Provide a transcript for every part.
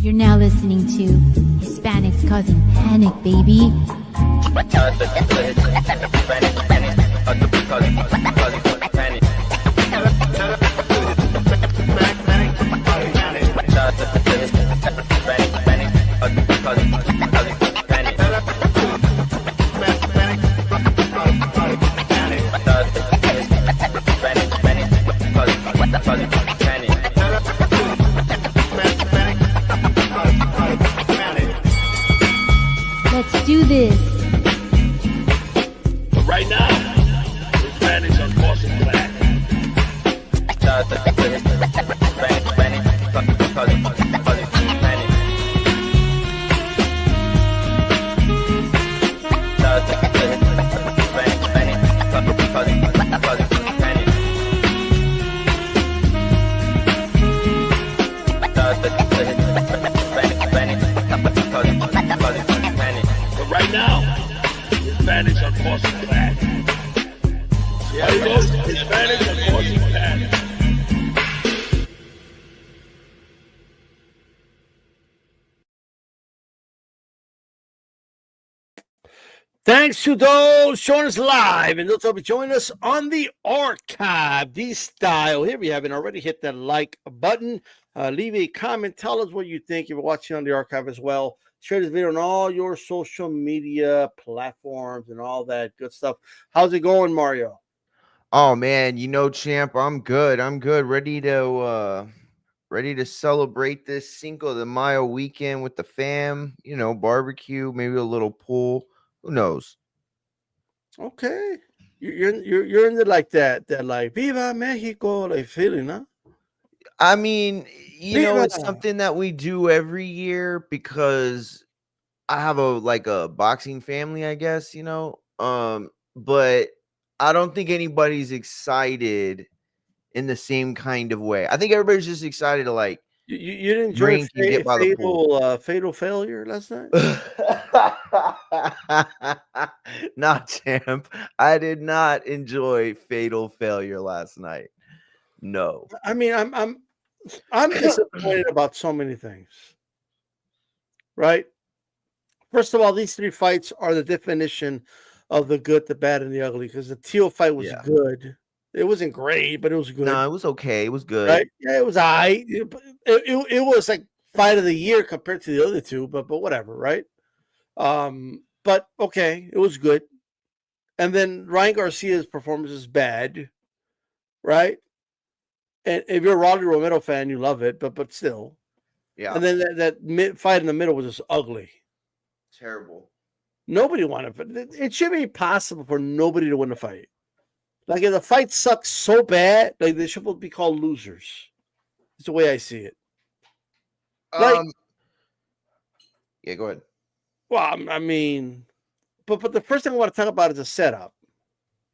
You're now listening to Hispanics Causing Panic, baby. Let's do this. But right now, Hispanics are causing black. Right now, Hispanics are causing panic. See how it goes? Hispanics are causing panic. Thanks to those showing us live and those who will be joining us on the archive, D-Style. Here we haven't already hit that like button. Leave a comment. Tell us what you think if you're watching on the archive as well. Share this video on all your social media platforms and all that good stuff. How's it going, Mario? Oh man, champ, I'm good. Ready to celebrate this Cinco de Mayo weekend with the fam, barbecue, maybe a little pool. Who knows? Okay. You're into like that like Viva Mexico like feeling, huh? I mean, it's something that we do every year because I have a boxing family, I guess, but I don't think anybody's excited in the same kind of way. I think everybody's just excited to you didn't enjoy drink and get by the pool. Fatal failure last night? Not champ. I did not enjoy Fatal Failure last night. No. I mean, I'm disappointed about so many things. Right? First of all, these three fights are the definition of the good, the bad, and the ugly. Because the Teal fight was good. It wasn't great, but it was good. No, it was okay. It was good. Right? Yeah, it was all right. It was like fight of the year compared to the other two, but whatever, right? But okay, it was good. And then Ryan Garcia's performance is bad, right? And if you're a Rolly Romero fan, you love it, but still. Yeah. And then that fight in the middle was just ugly. Terrible. Nobody wanted it. It should be possible for nobody to win a fight. Like if the fight sucks so bad, like they should be called losers. It's the way I see it. Yeah, go ahead. Well, I mean, but the first thing I want to talk about is the setup.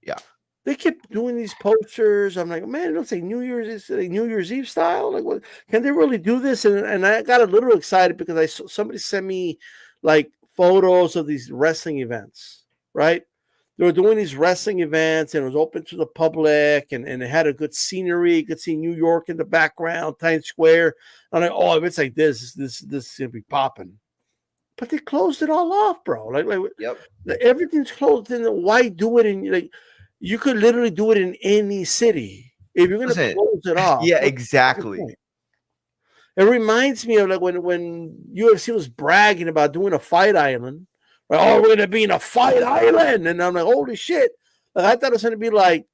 Yeah. They kept doing these posters. I'm like, man, it looks like New Year's Eve style. Like, what can they really do this? And I got a little excited because somebody sent me like photos of these wrestling events, right? They were doing these wrestling events and it was open to the public and it had a good scenery. You could see New York in the background, Times Square. I'm like, oh, if it's like this is gonna be popping. But they closed it all off, bro. Like yep. Everything's closed. And why do it in like you could literally do it in any city if you're gonna close it off. Yeah, exactly. It reminds me of like when UFC was bragging about doing a fight island. Like, oh, we're gonna be in a fight island, and I'm like, holy shit! Like, I thought it was gonna be like,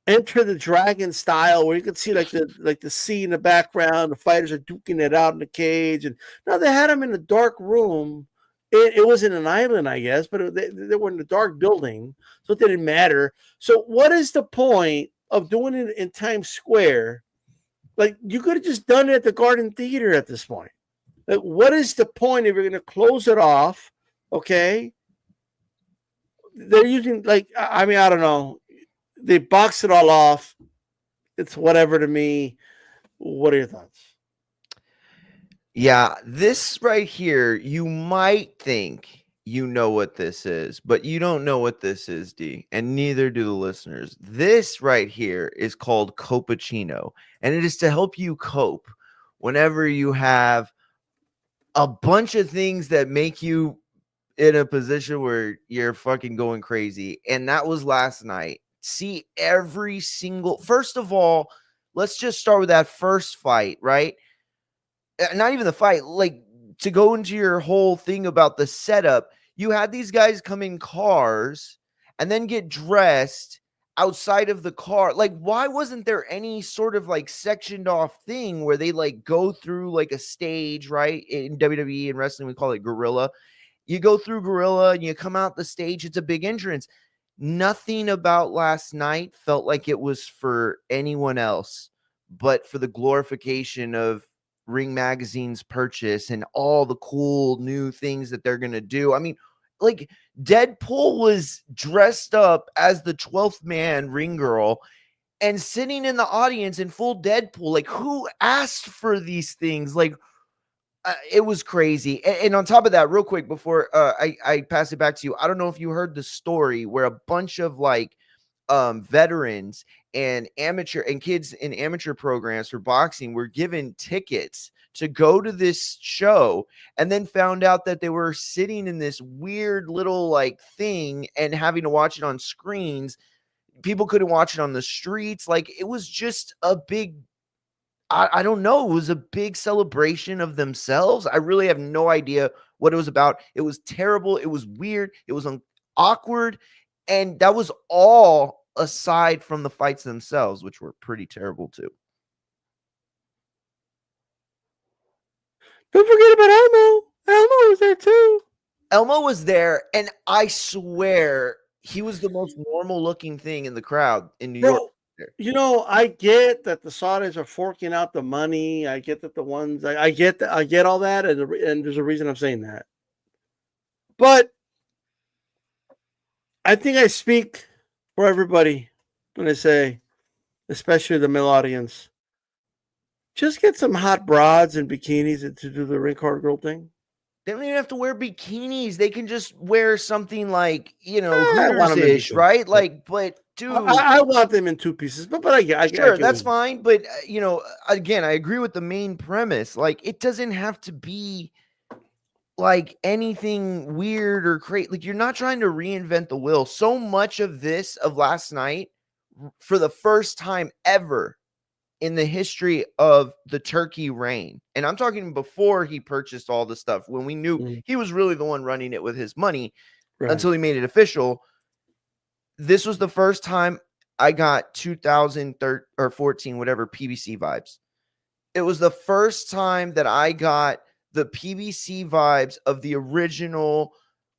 Enter the Dragon style, where you could see like the sea in the background. The fighters are duking it out in the cage, and now they had them in a dark room. It wasn't an island, I guess, but they were in a dark building, so it didn't matter. So, what is the point of doing it in Times Square? Like, you could have just done it at the Garden Theater at this point. Like, what is the point if you're going to close it off? Okay. They're using, like, I mean, I don't know. They box it all off. It's whatever to me. What are your thoughts? Yeah, this right here, you might think you know what this is, but you don't know what this is, D, and neither do the listeners. This right here is called Coppuccino, and it is to help you cope whenever you have a bunch of things that make you in a position where you're fucking going crazy. And that was last night. See every single, first of all, let's just start with that first fight, right? Not even the fight, like to go into your whole thing about the setup, you had these guys come in cars and then get dressed outside of the car. Like, why wasn't there any sort of like sectioned off thing where they like go through like a stage, right? In WWE and wrestling, we call it gorilla. You go through gorilla and you come out the stage, it's a big entrance. Nothing about last night felt like it was for anyone else but for the glorification of Ring Magazine's purchase and all the cool new things that they're going to do. I mean, like Deadpool was dressed up as the 12th man ring girl and sitting in the audience in full Deadpool. Like, who asked for these things? Like, it was crazy. And on top of that, real quick before I pass it back to you, I don't know if you heard the story where a bunch of like veterans and amateur and kids in amateur programs for boxing were given tickets to go to this show, and then found out that they were sitting in this weird little like thing and having to watch it on screens. People couldn't watch it on the streets. Like, it was just a big, I don't know. It was a big celebration of themselves. I really have no idea what it was about. It was terrible. It was weird. It was awkward. And that was all aside from the fights themselves, which were pretty terrible too. Don't forget about Elmo. Elmo was there too. Elmo was there, and I swear he was the most normal looking thing in the crowd in New York. You know, I get that the Saudis are forking out the money. I get that the ones I get that I get all that, and there's a reason I'm saying that. But I think I speak for everybody when I say, especially the male audience, just get some hot broads and bikinis to do the ring card girl thing. They don't even have to wear bikinis. They can just wear something like, I want them Hooters-ish, right? Like, but dude, I want them in two pieces. But I get that's fine. But again, I agree with the main premise. Like, it doesn't have to be like anything weird or crazy. Like, you're not trying to reinvent the wheel. So much of this of last night, for the first time ever in the history of the Turkey reign, and I'm talking before he purchased all the stuff, when we knew he was really the one running it with his money, until he made it official. This was the first time I got 2013 or 14, whatever, PBC vibes. It was the first time that I got the PBC vibes of the original,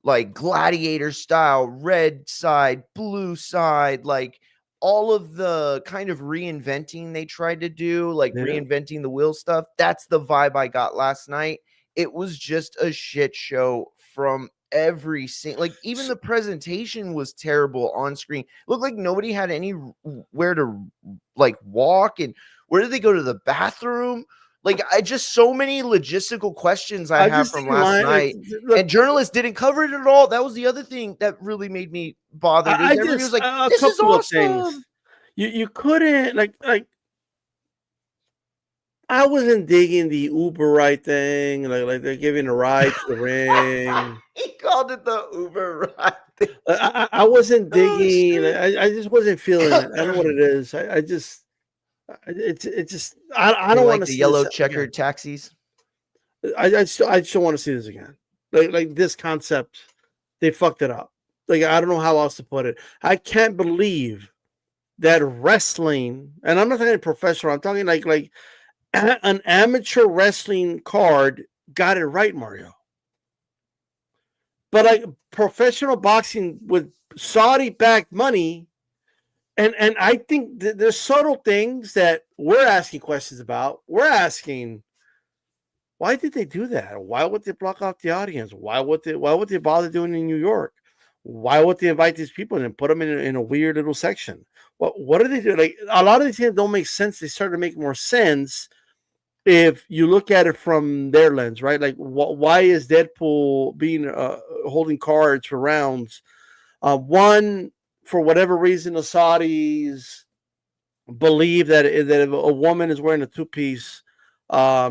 like gladiator style, red side, blue side, like all of the kind of reinventing they tried to do, like reinventing the wheel stuff. That's the vibe I got last night. It was just a shit show from every single, like, even the presentation was terrible on screen. It looked like nobody had anywhere to like walk, and where did they go to the bathroom? Like, so many logistical questions I have from last night, and journalists didn't cover it at all. That was the other thing that really made me bothered. Everybody was like, "This is awesome." You couldn't like I wasn't digging the Uber ride thing, like they're giving a ride to the ring. He called it the Uber ride. I wasn't digging. I just wasn't feeling it. I don't know what it is. I just don't want to see the yellow checkered taxis. I just don't want to see this again. Like this concept, they fucked it up. Like, I don't know how else to put it. I can't believe that wrestling, and I'm not talking professional. I'm talking like an amateur wrestling card got it right, Mario. But like professional boxing with Saudi-backed money. And I think there's subtle things that we're asking questions about. We're asking, why did they do that? Why would they block out the audience? Why would they bother doing it in New York? Why would they invite these people and put them in a weird little section? What do they do? Like, a lot of these things don't make sense. They start to make more sense if you look at it from their lens, right? Like, why is Deadpool being holding cards for rounds? One, for whatever reason, the Saudis believe that if a woman is wearing a two-piece, all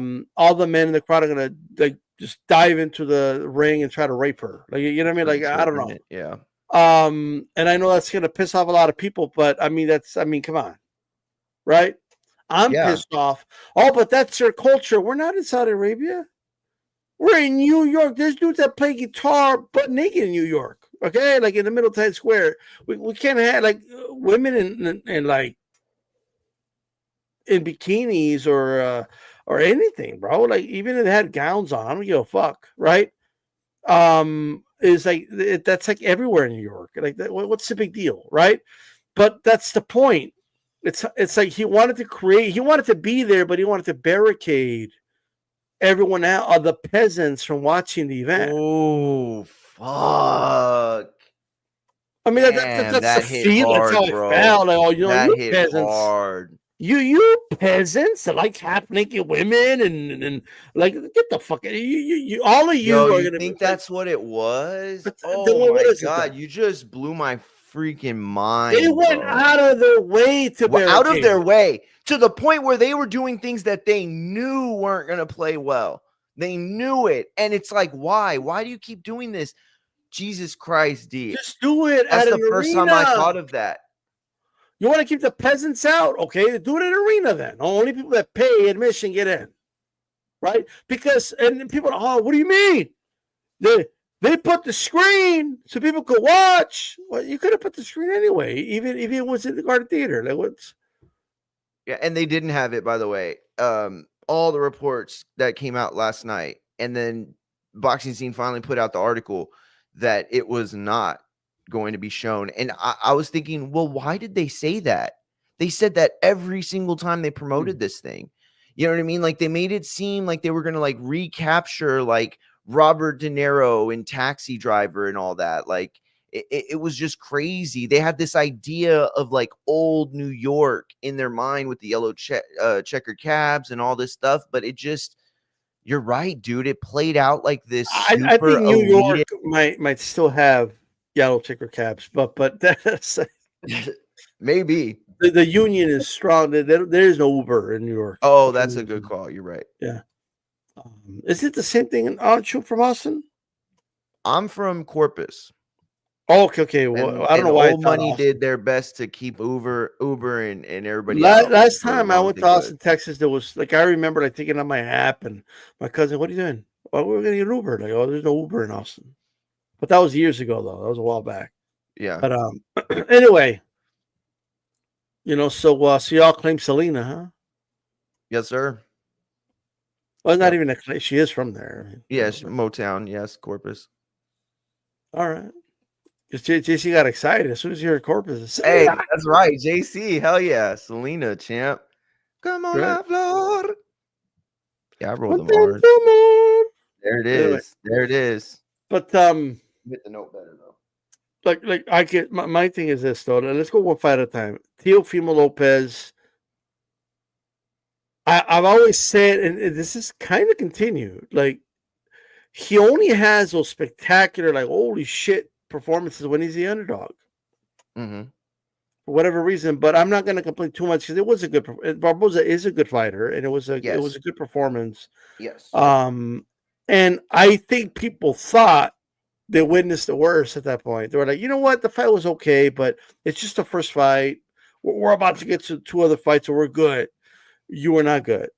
the men in the crowd are gonna like just dive into the ring and try to rape her. Like, you know what I mean? Like, I don't know. Yeah. And I know that's gonna piss off a lot of people, but I mean, come on, right? I'm pissed off. Oh, but that's your culture. We're not in Saudi Arabia. We're in New York. There's dudes that play guitar butt naked in New York. Okay, like in the middle of Times Square. We can't have like women in like in bikinis or anything, bro. Like, even if they had gowns on, I don't give a fuck, right? Is like that's like everywhere in New York. Like, what's the big deal, right? But that's the point. It's like he wanted to be there, but he wanted to barricade everyone out, the peasants, from watching the event. Oh, fuck. I mean, that's the feel. That's how bro. it felt. Like, oh, you hit peasants. Hard. You peasants that like half naked women and like, get the fuck out. You all of you are gonna think that's what it was? But Oh my god, you just blew my freaking mind. They went out of their way to out of their way to the point where they were doing things that they knew weren't gonna play well. They knew it, and it's like, why? Why do you keep doing this? Jesus Christ, D. Just do it. That's the first time I thought of that. You want to keep the peasants out? Okay, do it in an arena then. Only people that pay admission get in, right? Because and people, oh, what do you mean? They put the screen so people could watch. Well, you could have put the screen anyway, even if it was in the Garden Theater. Like, what's? Yeah, and they didn't have it, by the way. All the reports that came out last night, and then Boxing Scene finally put out the article that it was not going to be shown. And I was thinking, well, why did they say that? They said that every single time they promoted this thing. You know what I mean? Like, they made it seem like they were going to like recapture like Robert De Niro in Taxi Driver and all that. Like, it was just crazy. They had this idea of like old New York in their mind with the yellow checkered cabs and all this stuff. But it just, you're right, dude. It played out like this. I think New York might still have yellow ticker cabs, but that's maybe the union is strong. There is no Uber in New York. Oh, that's a good call. You're right. Yeah. Is it the same thing? Aren't you from Austin? I'm from Corpus. Oh, okay. Well, I don't know why. Old Money did their best to keep Uber and everybody. Last time I went to Austin, Texas, there was like, I remember like taking on my app and my cousin, "What are you doing?" "Oh, we're gonna get an Uber." Like, "Oh, there's no Uber in Austin." But that was years ago, though. That was a while back. Yeah. But anyway, so y'all claim Selena, huh? Yes, sir. Well, not even a claim. She is from there. Yes, Motown. Yes, Corpus. All right. JC got excited as soon as you heard Corpus. Hey, that's right, JC. Hell yeah, Selena, champ. Come on, right. Flor. Yeah, I rolled them hard. There it is. Anyway. There it is. But get the note better though. Like I get my thing is this though. Let's go one fight at a time. Teofimo Lopez. I've always said, and this is kind of continued. Like, he only has those spectacular, like, holy shit performances when he's the underdog. Mm-hmm. For whatever reason, but I'm not going to complain too much because it was a good. Barboza is a good fighter, and it was a good performance. Yes. And I think people thought they witnessed the worst at that point. They were like, you know what, the fight was okay, but it's just the first fight. We're about to get to 2 other fights, so we're good. You were not good.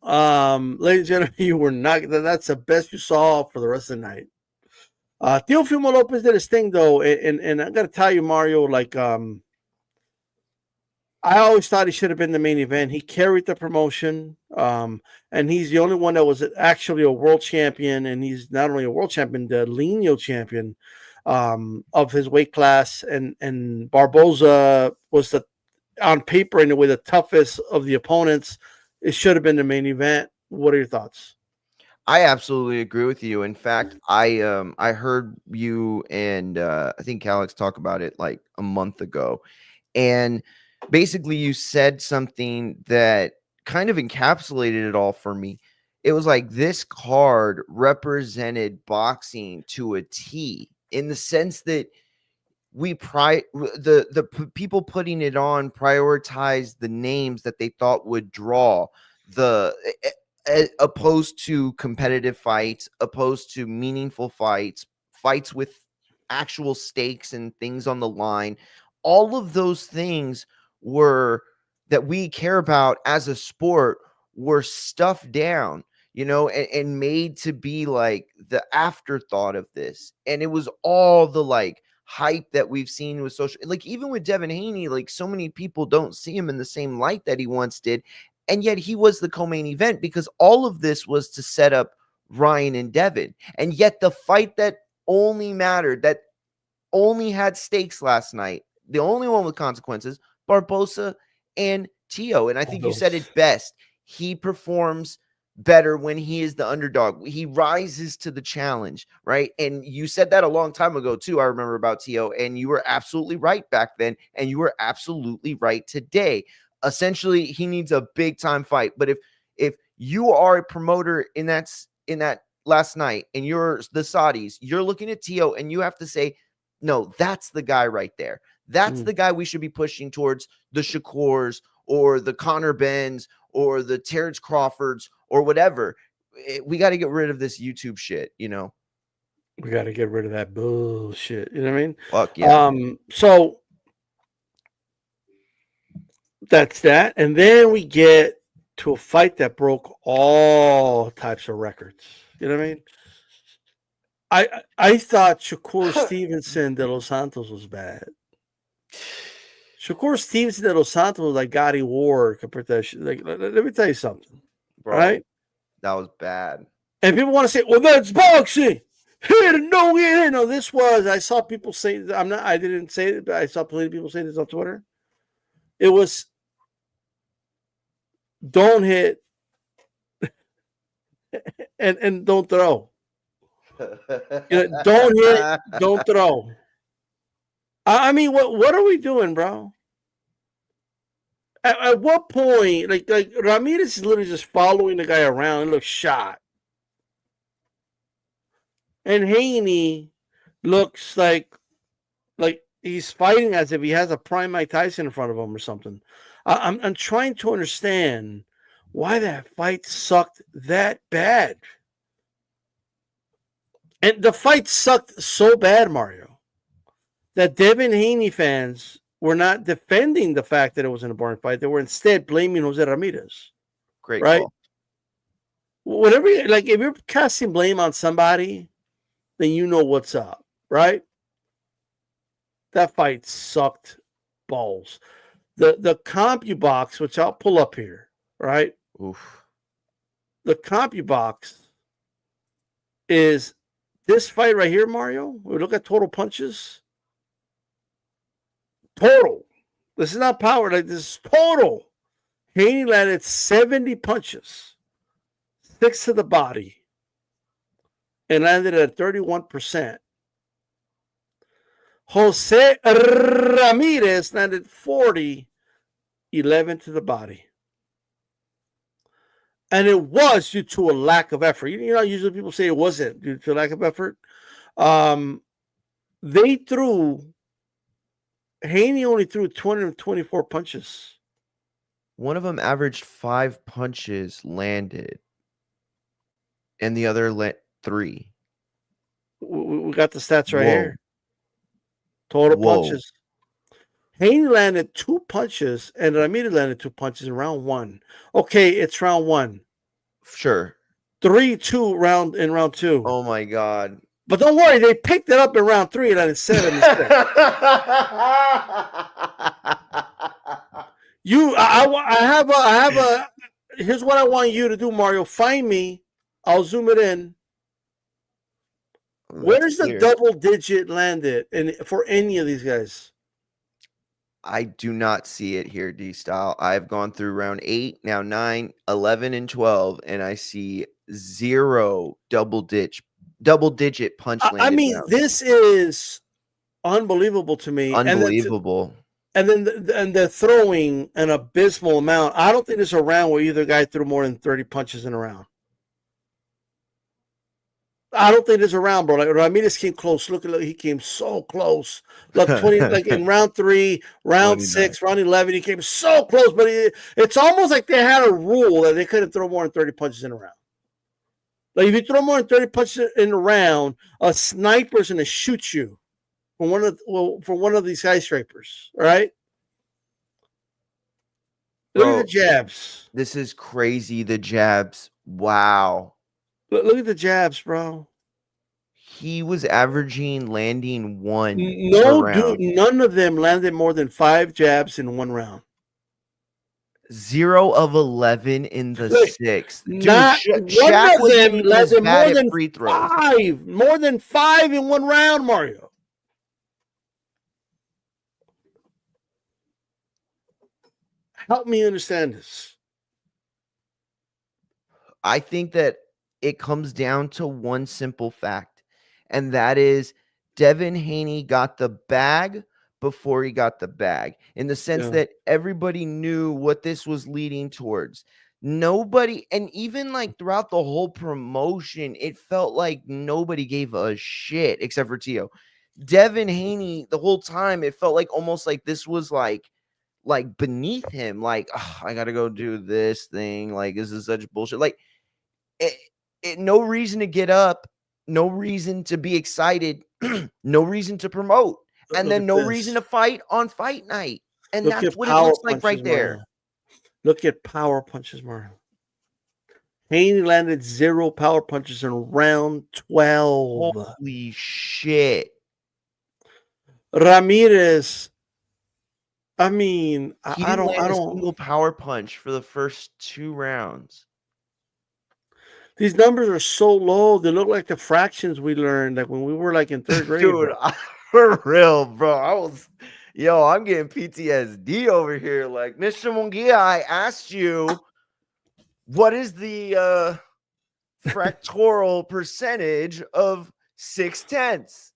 Ladies and gentlemen, you were not. That's the best you saw for the rest of the night. Teofimo Lopez did his thing though, and I got to tell you, Mario, like I always thought he should have been the main event. He carried the promotion, and he's the only one that was actually a world champion, and he's not only a world champion, the lineal champion of his weight class, and Barboza was on paper anyway the toughest of the opponents. It should have been the main event. What are your thoughts? I absolutely agree with you. In fact, I heard you and I think Alex talk about it like a month ago, and basically you said something that kind of encapsulated it all for me. It was like this card represented boxing to a T, in the sense that people putting it on prioritized the names that they thought would draw, opposed to competitive fights, opposed to meaningful fights with actual stakes and things on the line. All of those things that we care about as a sport were stuffed down, and made to be like the afterthought of this. And it was all the like hype that we've seen with social, like even with Devin Haney, like so many people don't see him in the same light that he once did. And yet he was the co-main event, because all of this was to set up Ryan and Devin. And yet the fight that only mattered, that only had stakes last night, the only one with consequences, Barboza and Teo. And I think you said it best. He performs better when he is the underdog. He rises to the challenge, right? And you said that a long time ago too, I remember, about Teo, and you were absolutely right back then, and you were absolutely right today. Essentially, he needs a big time fight. But if you are a promoter in that last night, and you're the Saudis, you're looking at Teo and you have to say, no, that's the guy right there. That's the guy we should be pushing towards the Shakurs or the Conor Benns or the Terrence Crawfords or whatever. We got to get rid of this YouTube shit, We got to get rid of that bullshit. You know what I mean? Fuck yeah. So that's that. And then we get to a fight that broke all types of records. You know what I mean? I thought Shakur Stevenson de Los Santos was bad. Shakur Stevenson de Los Santos was like Gotti Ward compared to that shit. Like, let me tell you something. Bro, right? That was bad. And people want to say, well, that's boxing. No, this was, I saw people say, I didn't say it, but I saw plenty of people say this on Twitter. It was, don't hit and don't throw. Don't hit, don't throw. I mean, what are we doing, bro? At what point, like Ramirez is literally just following the guy around and looks shot. And Haney looks like he's fighting as if he has a prime Mike Tyson in front of him or something. I'm trying to understand why that fight sucked that bad. And the fight sucked so bad, Mario, that Devin Haney fans were not defending the fact that it wasn't a boring fight. They were instead blaming Jose Ramirez. Great right? call. Whatever, if you're casting blame on somebody, then you know what's up, right? That fight sucked balls. The CompuBox, which I'll pull up here, right? Oof. The CompuBox is this fight right here, Mario. We look at total punches. Total. This is not power. Like, this is total. Haney landed 70 punches, 6 to the body, and landed at 31%. Jose Ramirez landed 40, 11 to the body. And it was due to a lack of effort. Usually people say it wasn't due to a lack of effort. Haney only threw 224 punches. One of them averaged 5 punches landed, and the other 3. We got the stats right here. Total punches. Haney landed 2 punches, and Ramirez landed 2 punches in round 1. Okay, it's round 1. Sure. 3-2 in round 2. Oh my God. But don't worry, they picked it up in round 3 and landed 7 instead. Here's what I want you to do, Mario. Find me. I'll zoom it in. Where's the double digit landed for any of these guys? I do not see it here, D-Style. I've gone through round 8, now 9, 11, and 12, and I see 0 double digit punch landed. I mean, this is unbelievable to me. Unbelievable. and they're throwing an abysmal amount. I don't think there's a round where either guy threw more than 30 punches in a round. I don't think there's a round, bro. Like Ramirez came close. Look, he came so close. Like 20, like in round 3, round 29. 6, round 11, he came so close. But it's almost like they had a rule that they couldn't throw more than 30 punches in a round. Like if you throw more than 30 punches in a round, a sniper's gonna shoot you from one of these skyscrapers. All right. Look at the jabs. This is crazy. The jabs. Wow. Look at the jabs, bro. He was averaging landing 1. No, dude, none of them landed more than 5 jabs in one round. 0 of 11 in the 6th. Dude, Not Shaq one of them landed more than free throws. 5. More than 5 in one round, Mario. Help me understand this. I think that it comes down to one simple fact, and that is Devin Haney got the bag before he got the bag, in the sense that everybody knew what this was leading towards. Nobody, and even like throughout the whole promotion, it felt like nobody gave a shit except for Teo. Devin Haney, the whole time, it felt like almost like this was like beneath him. Like, oh, I gotta go do this thing. Like, this is such bullshit. Like, no reason to get up, no reason to be excited, no reason to promote, and then no reason to fight on fight night. And that's what it looks like right there. Look at power punches, Mario. Haney landed 0 power punches in round 12. Holy shit. Ramirez, I mean, He I didn't don't land a single power punch for the first 2 rounds. These numbers are so low. They look like the fractions we learned like when we were like in 3rd grade. Dude, for real, bro. I'm getting PTSD over here. Like, Mr. Munguia, I asked you, what is the fractorial percentage of 6/10?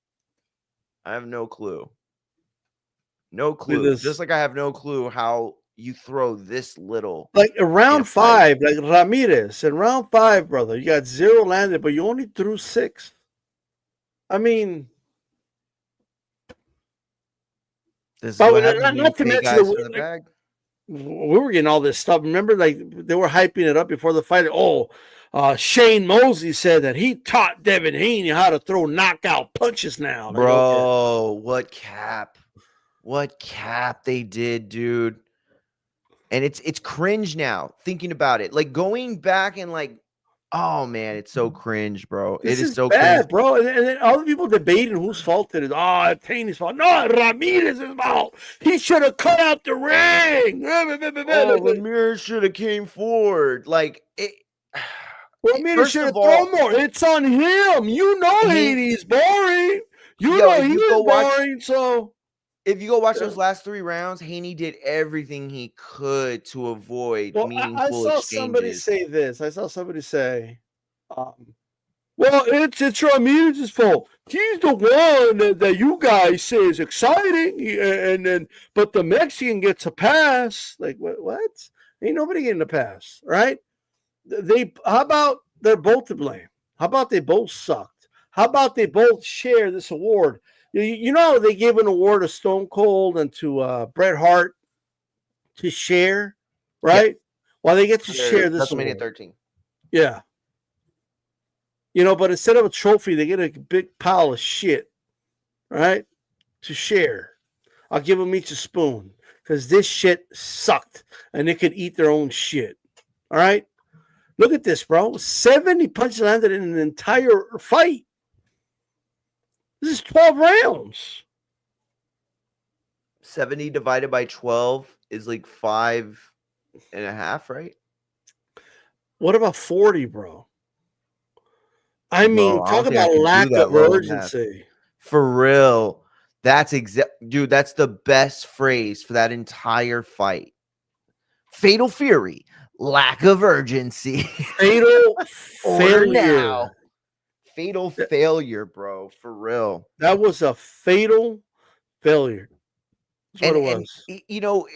I have no clue. No clue. Just like I have no clue how you throw this little. Like around 5, like Ramirez in round 5, brother, you got 0 landed, but you only threw 6. I mean, this but not to mention the bag. We were getting all this stuff. Remember, like they were hyping it up before the fight. Shane Mosley said that he taught Devin Haney how to throw knockout punches now. Like, bro, what cap they did, dude. And it's cringe now thinking about it. Like going back and like, oh man, it's so cringe, bro. It is so bad, cringe, bro. And then all the people debating whose fault it is. Oh, it's Haney's fault. No, Ramirez's fault. He should have cut out the ring. Oh, Ramirez should have came forward. Like it. Ramirez should have thrown more. It's on him. You know Haney's boring. You know he was boring. So if you go watch those last 3 rounds, Haney did everything he could to avoid meaningful exchanges. Somebody say this. I saw somebody say, well, it's Ramirez's fault. He's the one that you guys say is exciting, but the Mexican gets a pass. Like what? Ain't nobody getting a pass, right? How about they're both to blame? How about they both sucked? How about they both share this award? You know, they gave an award to Stone Cold and to Bret Hart to share, right? Yeah. Well, they get to share this WrestleMania 13. Yeah. You know, but instead of a trophy, they get a big pile of shit, right? To share. I'll give them each a spoon because this shit sucked and they could eat their own shit. All right? Look at this, bro. 70 punches landed in an entire fight. This is 12 rounds. 70 divided by 12 is like 5.5, right? What about 40, bro? I mean, talk about lack of urgency. For real. That's dude, that's the best phrase for that entire fight. Fatal Fury, lack of urgency. Fatal failure. Fatal failure, bro. For real. That was a fatal failure. That's what it was. You know,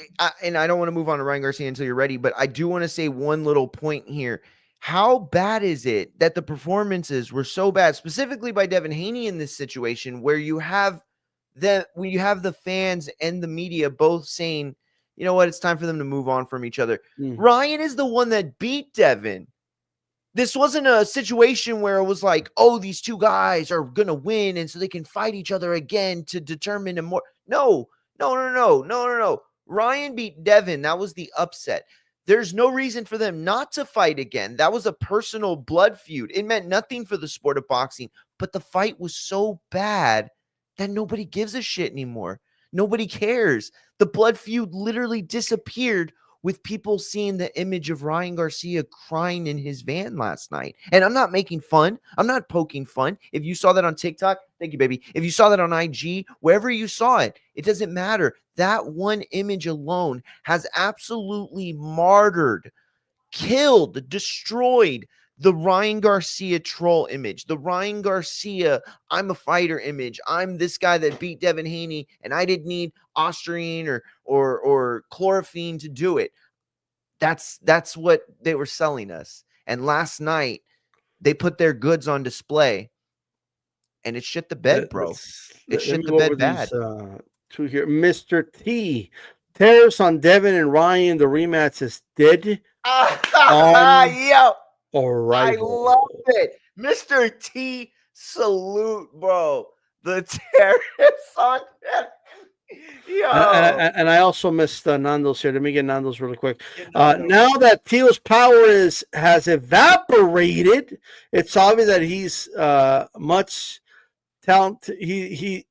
and I don't want to move on to Ryan Garcia until you're ready, but I do want to say one little point here. How bad is it that the performances were so bad, specifically by Devin Haney in this situation, where you have the fans and the media both saying, you know what, it's time for them to move on from each other. Ryan is the one that beat Devin. This wasn't a situation where it was like, oh, these two guys are going to win and so they can fight each other again to determine a more. No. Ryan beat Devin. That was the upset. There's no reason for them not to fight again. That was a personal blood feud. It meant nothing for the sport of boxing, but the fight was so bad that nobody gives a shit anymore. Nobody cares. The blood feud literally disappeared with people seeing the image of Ryan Garcia crying in his van last night. And I'm not making fun. I'm not poking fun. If you saw that on TikTok, thank you, baby. If you saw that on IG, wherever you saw it, it doesn't matter. That one image alone has absolutely martyred, killed, destroyed the Ryan Garcia troll image, the Ryan Garcia, I'm a fighter image. I'm this guy that beat Devin Haney, and I didn't need Osterine or chlorophene to do it. That's what they were selling us. And last night, they put their goods on display, and it shit the bed, bro. It shit the bed bad. Two here, Mr. T. Tariffs on Devin and Ryan. The rematch is dead. Yo. Arrival. I love it. Mr. T, salute, bro. The terrorists on Devin. Yo. And I also missed Nando's here. Let me get Nando's really quick. Now that Teo's power has evaporated, it's obvious that he's much talented. He's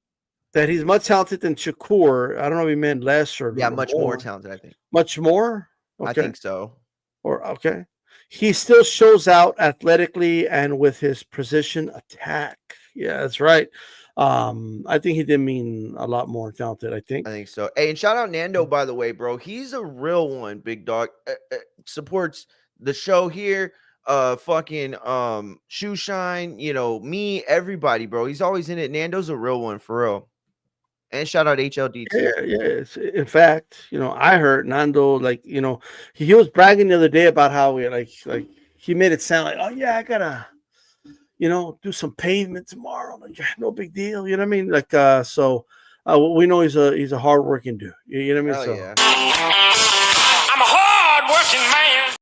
much talented than Shakur. I don't know if he meant less or much more talented. I think much more. Okay. I think so. Okay. He still shows out athletically and with his precision attack. Yeah, that's right. I think he did mean a lot more talented, I think so. Hey, and shout out Nando, by the way, bro. He's a real one, big dog. Supports the show here. Fucking Shoe Shine, me, everybody, bro. He's always in it. Nando's a real one, for real. And shout out HLD too. Yeah. In fact, I heard Nando, he was bragging the other day about how he made it sound like, oh yeah, I gotta, do some pavement tomorrow. Like, no big deal. You know what I mean? We know he's a hardworking dude. You know what I mean? Yeah. I'm a hard-working man.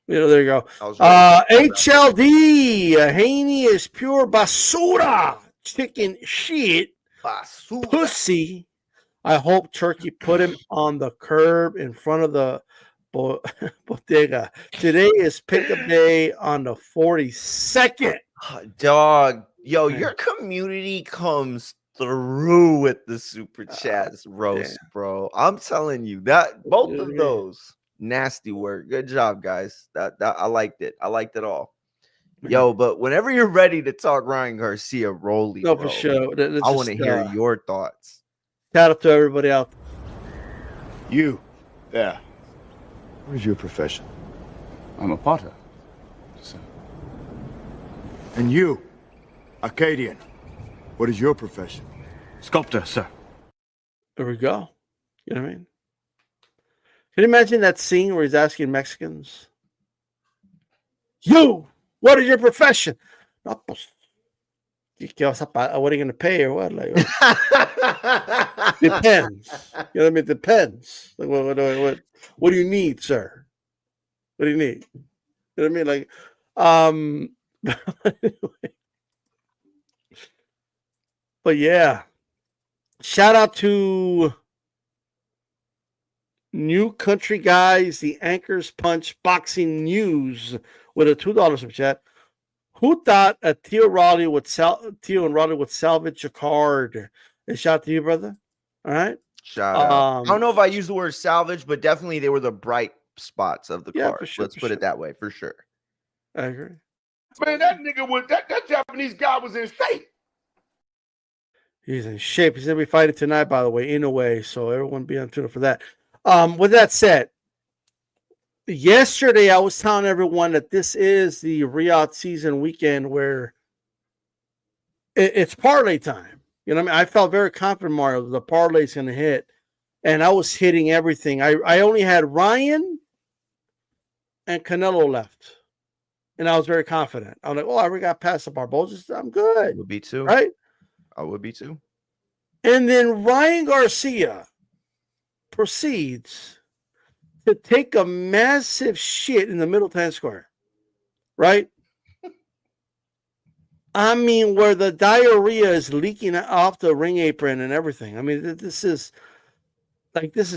There you go. HLD, Haney is pure basura, chicken shit. Basura. Pussy. I hope Turkey put him on the curb in front of the bodega. Today is pickup day on the 42nd. Dog, yo, your community comes through with the super chats roast, bro. I'm telling you that both of those nasty work. Good job, guys. That I liked it. I liked it all. Yo, but whenever you're ready to talk Ryan Garcia, Rolly, no, bro, for sure. I want to hear your thoughts. Shout out to everybody out there. You, there. What is your profession? I'm a potter, sir. And you, Acadian, what is your profession? Sculptor, sir. There we go. You know what I mean? Can you imagine that scene where he's asking Mexicans, you, what is your profession? No, pues, what are you going to pay or what? Like, depends. You know what I mean? Depends. Like, what do you need, sir? What do you need? You know what I mean? But yeah, shout out to New Country Guys, the Anchors Punch Boxing News with a $2 super chat. Who thought Teo and Raleigh would salvage a card? And shout out to you, brother. All right. Shout out. I don't know if I use the word salvage, but definitely they were the bright spots of the card. For sure, Let's put it that way, for sure. I agree. Man, that nigga was that Japanese guy was in shape. He's in shape. He's gonna be fighting tonight, by the way, in a way. So everyone be on tune for that. With that said, yesterday I was telling everyone that this is the Riyadh season weekend where it's parlay time. You know what I mean? I felt very confident, Mario, the parlay is going to hit. and I was hitting everything. I only had Ryan and Canelo left, and I was very confident. I was like, "Oh, I already got past the Barboza. I'm good." Would be too. Right? I would be too. And then Ryan Garcia proceeds to take a massive shit in the middle 10 square. Right? I mean, where the diarrhea is leaking off the ring apron and everything. I mean, this is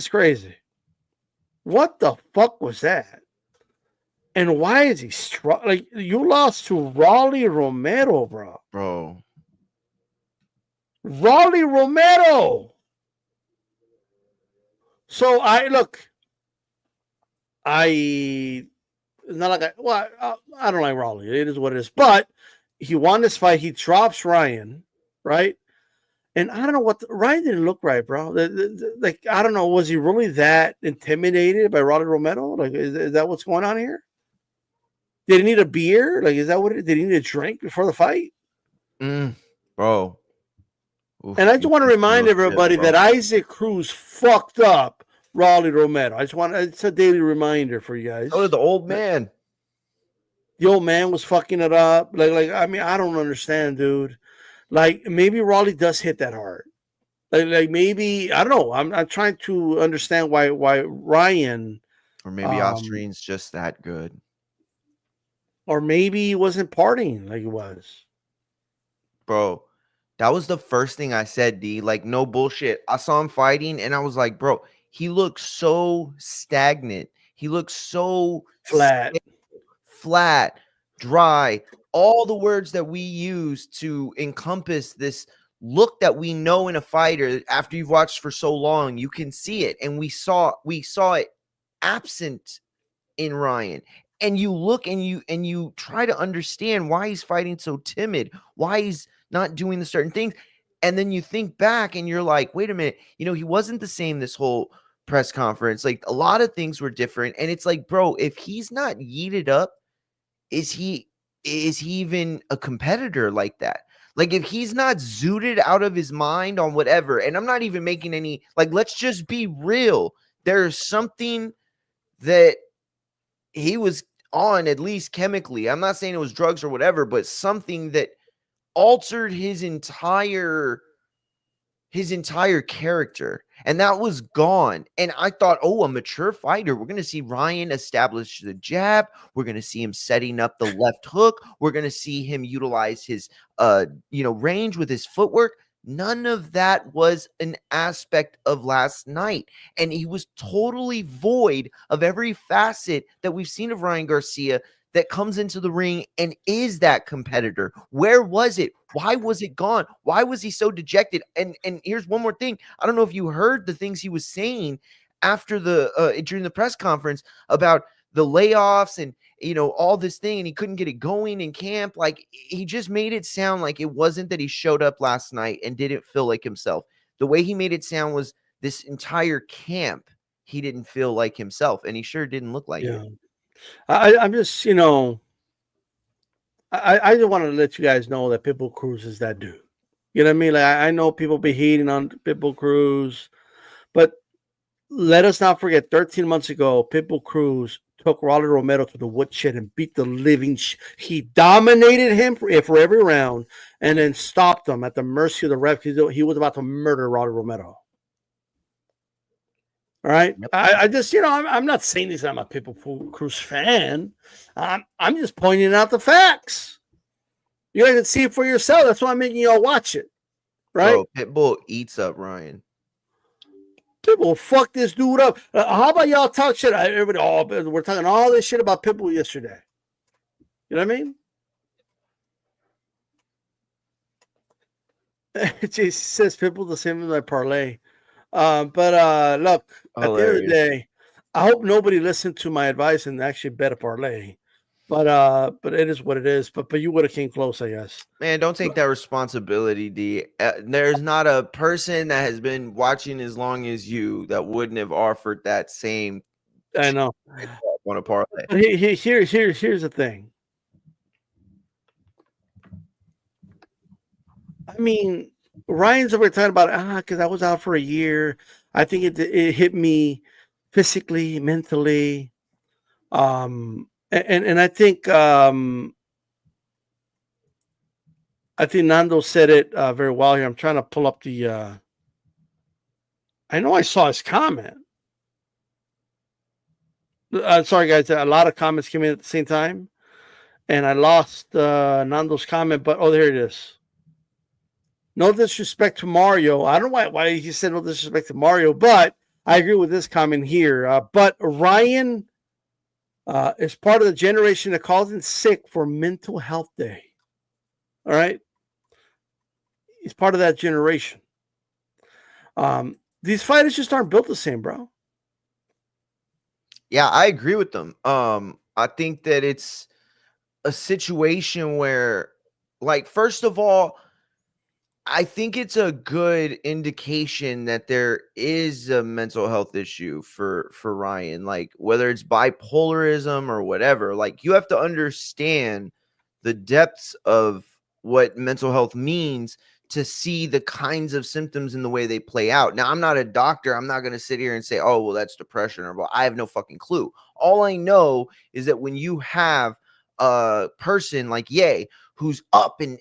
crazy. What the fuck was that? And why is he strong? Like, you lost to Rolly Romero, bro. Rolly Romero. So I don't like Rolly. It is what it is. But he won this fight. He drops Ryan, right? And I don't know Ryan didn't look right, bro. Like, I don't know. Was he really that intimidated by Rolly Romero? Like, is that what's going on here? Did he need a beer? Like, is that what did he need a drink before the fight? Bro. Oof, and I just want to remind everybody that Isaac Cruz fucked up Rolly Romero. It's a daily reminder for you guys. So did the old man. The old man was fucking it up. Like I mean, I don't understand, dude. Like, maybe Rolly does hit that hard. Like maybe, I don't know. I'm trying to understand why Ryan, or maybe Austrian's just that good. Or maybe he wasn't partying like he was. Bro, that was the first thing I said, D. Like, no bullshit. I saw him fighting, and I was like, bro, he looks so stagnant. He looks so flat, dry. All the words that we use to encompass this look that we know in a fighter after you've watched for so long, you can see it. And we saw it absent in Ryan. And you look and you try to understand why he's fighting so timid, why he's not doing the certain things. And then you think back and you're like, wait a minute, he wasn't the same this whole press conference. Like, a lot of things were different. And it's like, bro, if he's not yeeted up, is he even a competitor like that? Like, if he's not zooted out of his mind on whatever, and I'm not even making any, like, let's just be real. There's something that he was on, at least chemically. I'm not saying it was drugs or whatever, but something that altered his entire character, and that was gone. And I thought, oh, a mature fighter. We're going to see Ryan establish the jab. We're going to see him setting up the left hook. We're going to see him utilize his range with his footwork. None of that was an aspect of last night. And he was totally void of every facet that we've seen of Ryan Garcia that comes into the ring and is that competitor. Where was it? Why was it gone? Why was he so dejected? And here's one more thing. I don't know if you heard the things he was saying after during the press conference about the layoffs and all this thing, and he couldn't get it going in camp. Like, he just made it sound like it wasn't that he showed up last night and didn't feel like himself. The way he made it sound was this entire camp, he didn't feel like himself, and he sure didn't look like it. I'm just, I just want to let you guys know that Pitbull Cruz is that dude. You know what I mean? Like, I know people be hating on Pitbull Cruz, but let us not forget 13 months ago, Pitbull Cruz took Rolly Romero to the woodshed and beat the living he dominated him for every round and then stopped him at the mercy of the ref. He was about to murder Rolly Romero. All right. Yep. I just, I'm not saying this. I'm a Pitbull Cruz fan. I'm just pointing out the facts. You guys can see it for yourself. That's why I'm making y'all watch it. Right. Bro, Pitbull eats up Ryan. Pitbull fuck this dude up. How about y'all talk shit? Everybody, we're talking all this shit about Pitbull yesterday. You know what I mean? Jason says Pitbull the same as my parlay. But look, at the end of the day, I hope nobody listened to my advice and actually bet a parlay. But it is what it is. But you would have came close, I guess. Man, don't take that responsibility, D. There's not a person that has been watching as long as you that wouldn't have offered that same. I know. On a parlay. Here's the thing. I mean, Ryan's over talking about because I was out for a year. I think it hit me physically, mentally, and I think Nando said it very well here. I'm trying to pull up the. I know I saw his comment. Sorry, guys. A lot of comments came in at the same time, and I lost Nando's comment. But there it is. No disrespect to Mario. I don't know why he said no disrespect to Mario, but I agree with this comment here. But Ryan is part of the generation that calls in sick for Mental Health Day. All right, he's part of that generation. These fighters just aren't built the same, bro. Yeah, I agree with them. I think that it's a situation where, like, first of all, I think it's a good indication that there is a mental health issue for Ryan, like whether it's bipolarism or whatever. Like, you have to understand the depths of what mental health means to see the kinds of symptoms and the way they play out. Now, I'm not a doctor. I'm not going to sit here and say, oh, well, that's depression, or well, I have no fucking clue. All I know is that when you have a person like Ye, who's up and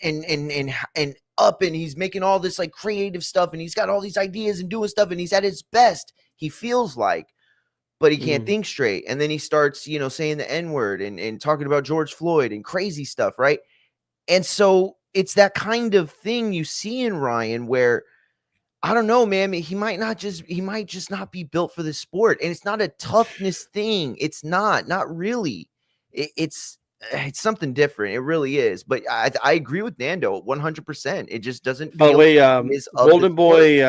up, and he's making all this like creative stuff, and he's got all these ideas and doing stuff, and he's at his best, he feels like, but he can't think straight. And then he starts, saying the N-word and talking about George Floyd and crazy stuff, right? And so it's that kind of thing you see in Ryan where, I don't know, man, he might just not be built for this sport. And it's not a toughness thing. It's not really. It's something different. It really is. But I agree with Nando 100%. It just doesn't feel. By the way, Golden Boy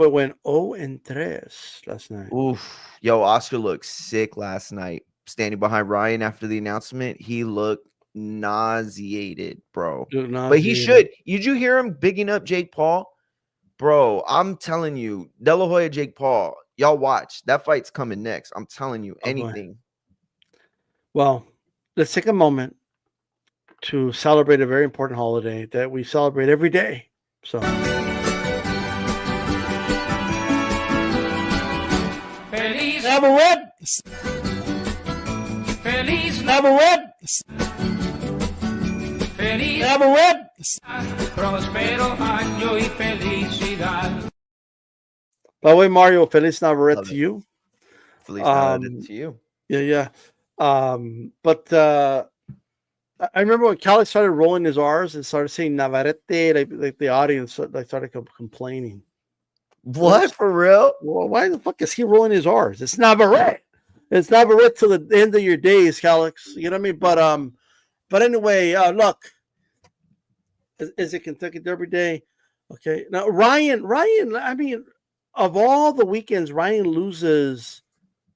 went 0-3 last night. Oof. Yo, Oscar looked sick last night. Standing behind Ryan after the announcement, he looked nauseated, bro. But he should. Did you hear him bigging up Jake Paul? Bro, I'm telling you, De La Hoya, Jake Paul, y'all watch. That fight's coming next. I'm telling you, anything. Well, let's take a moment to celebrate a very important holiday that we celebrate every day. So, Feliz Navarrete! Feliz Navarrete! Feliz Navarrete! Prospero año y felicidad. By the way, Mario, Feliz Navarrete to you. Feliz Navarrete to you. Yeah. But I remember when Cali started rolling his R's and started saying Navarrete, like the audience started complaining. What, for real? Well, why the fuck is he rolling his R's? It's Navarrete. It's Navarrete till the end of your days, Calix. You know what I mean? But anyway, look, is it Kentucky Derby Day? Okay. Now Ryan. I mean, of all the weekends, Ryan loses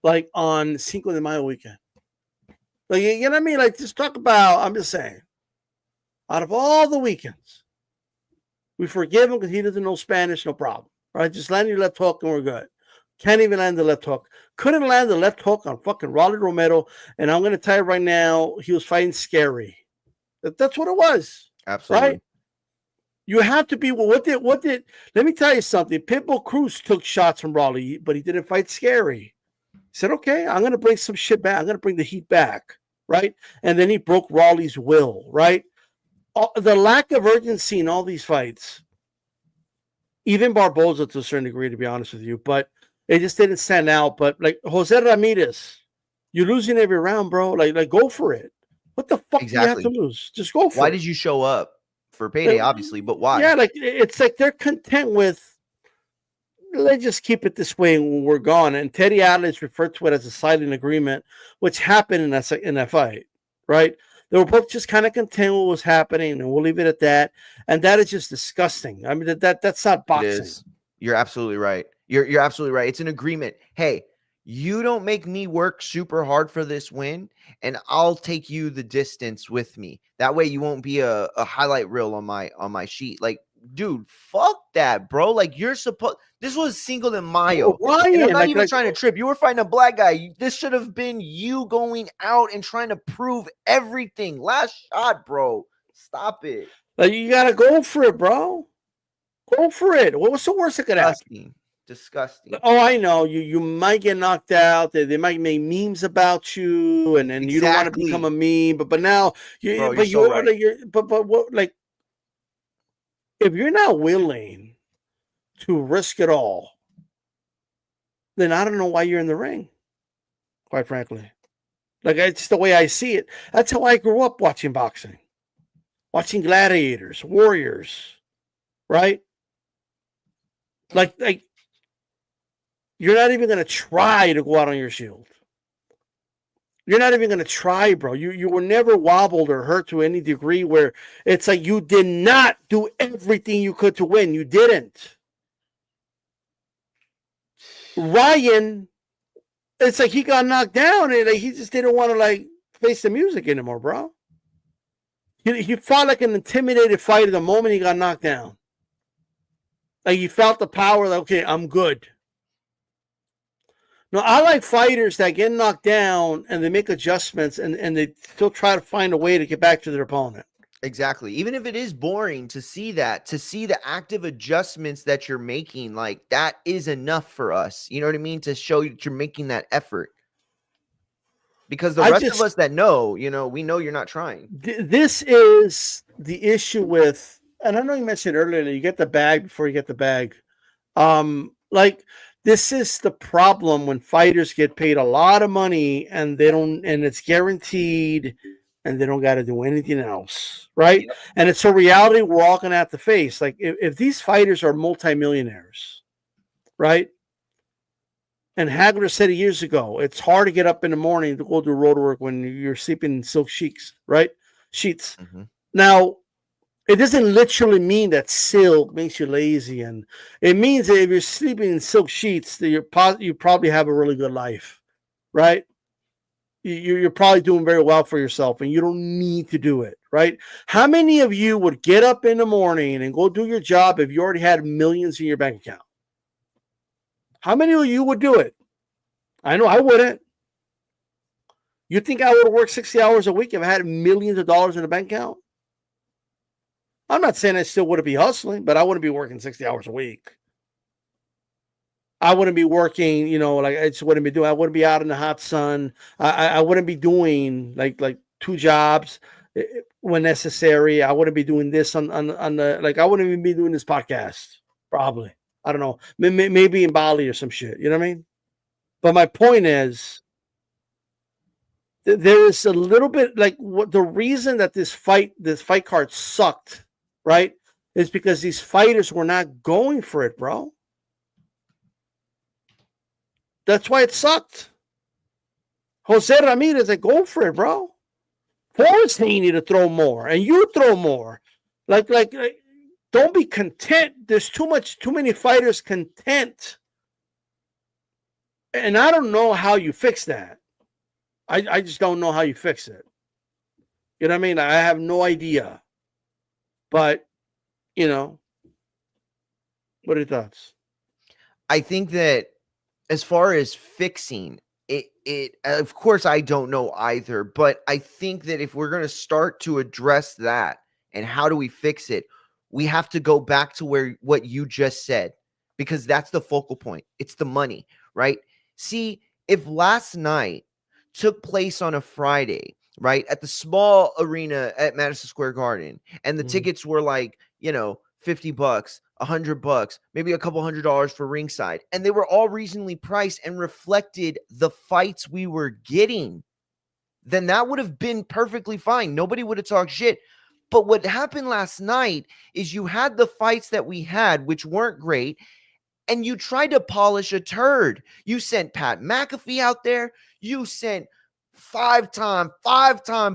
like on Cinco de Mayo weekend. Like, you know what I mean? Like, just talk about. I'm just saying. Out of all the weekends, we forgive him because he doesn't know Spanish. No problem. Right? Just land your left hook and we're good. Can't even land the left hook. Couldn't land the left hook on fucking Rolly Romero. And I'm going to tell you right now, he was fighting scary. That's what it was. Absolutely. Right? You have to be. Well, what did? Let me tell you something. Pitbull Cruz took shots from Rolly, but he didn't fight scary. He said, okay, I'm going to bring some shit back. I'm going to bring the heat back. Right? And then he broke Rolly's will. Right? The lack of urgency in all these fights, even Barboza to a certain degree, to be honest with you, but it just didn't stand out. But like Jose Ramirez, you're losing every round, bro. Like go for it. What the fuck do you have to lose? Just go for it. Why did you show up? For payday, obviously, but why? Yeah, like it's like they're content with, let's just keep it this way when we're gone. And Teddy Atlas referred to it as a silent agreement, which happened in that fight, right? They were both just kind of content with what was happening, and we'll leave it at that. And that is just disgusting. I mean, that's not boxing. You're absolutely right. You're absolutely right. It's an agreement. Hey, you don't make me work super hard for this win, and I'll take you the distance with me. That way you won't be a highlight reel on my sheet. Like, dude, fuck that, bro. Like, you're supposed. This was Cinco de Mayo. Ryan, I'm not even trying to trip. You were fighting a black guy. This should have been you going out and trying to prove everything. Last shot, bro. Stop it. Like, you gotta go for it, bro. Go for it. What was the worst that could happen? Disgusting. Oh, I know. You might get knocked out. They might make memes about you, and you don't want to become a meme. But now Bro, you're so right. but what, like, if you're not willing to risk it all, then I don't know why you're in the ring. Quite frankly, like, it's the way I see it. That's how I grew up watching boxing, watching gladiators, warriors, right? Like you're not even going to try to go out on your shield. You're not even going to try, bro. You were never wobbled or hurt to any degree where it's like you did not do everything you could to win. You didn't. Ryan, it's like he got knocked down and he just didn't want to, like, face the music anymore, bro. He fought like an intimidated fighter the moment he got knocked down. Like, he felt the power, like, okay, I'm good. No, I like fighters that get knocked down and they make adjustments and they still try to find a way to get back to their opponent. Exactly. Even if it is boring to see the active adjustments that you're making, like, that is enough for us. You know what I mean? To show that you're making that effort. Because the rest of us that know, we know you're not trying. This is the issue with, and I know you mentioned earlier that you get the bag before you get the bag. Like, this is the problem when fighters get paid a lot of money and it's guaranteed and they don't got to do anything else, right? Yep. And it's a reality we're all going to have to face. Like, if these fighters are multimillionaires, right? And Hagler said it years ago, it's hard to get up in the morning to go do road work when you're sleeping in silk sheets, right? Sheets. Mm-hmm. Now, it doesn't literally mean that silk makes you lazy, and it means that if you're sleeping in silk sheets, that you probably have a really good life, right? You're probably doing very well for yourself, and you don't need to do it, right? How many of you would get up in the morning and go do your job if you already had millions in your bank account? How many of you would do it? I know I wouldn't. You think I would work 60 hours a week if I had millions of dollars in the bank account? I'm not saying I still wouldn't be hustling, but I wouldn't be working 60 hours a week. I wouldn't be working, like I just wouldn't be doing. I wouldn't be out in the hot sun. I wouldn't be doing like 2 jobs when necessary. I wouldn't be doing this on the, like, I wouldn't even be doing this podcast. Probably. I don't know. Maybe in Bali or some shit. You know what I mean? But my point is, there is a little bit, like, what the reason that this fight card sucked, right, is because these fighters were not going for it, bro. That's why it sucked. Jose Ramirez, like, go for it, bro. Force Haney to throw more, and you throw more. Like, don't be content. There's too many fighters content. And I don't know how you fix that. I just don't know how you fix it. You know what I mean? I have no idea. But, what are your thoughts? I think that as far as fixing it, of course, I don't know either. But I think that if we're going to start to address that and how do we fix it, we have to go back to what you just said, because that's the focal point. It's the money, right? See, if last night took place on a Friday, right, at the small arena at Madison Square Garden, and the tickets were like, $50, $100, maybe a couple $100 for ringside, and they were all reasonably priced and reflected the fights we were getting, then that would have been perfectly fine. Nobody would have talked shit. But what happened last night is you had the fights that we had, which weren't great, and you tried to polish a turd. You sent Pat McAfee out there. You sent five-time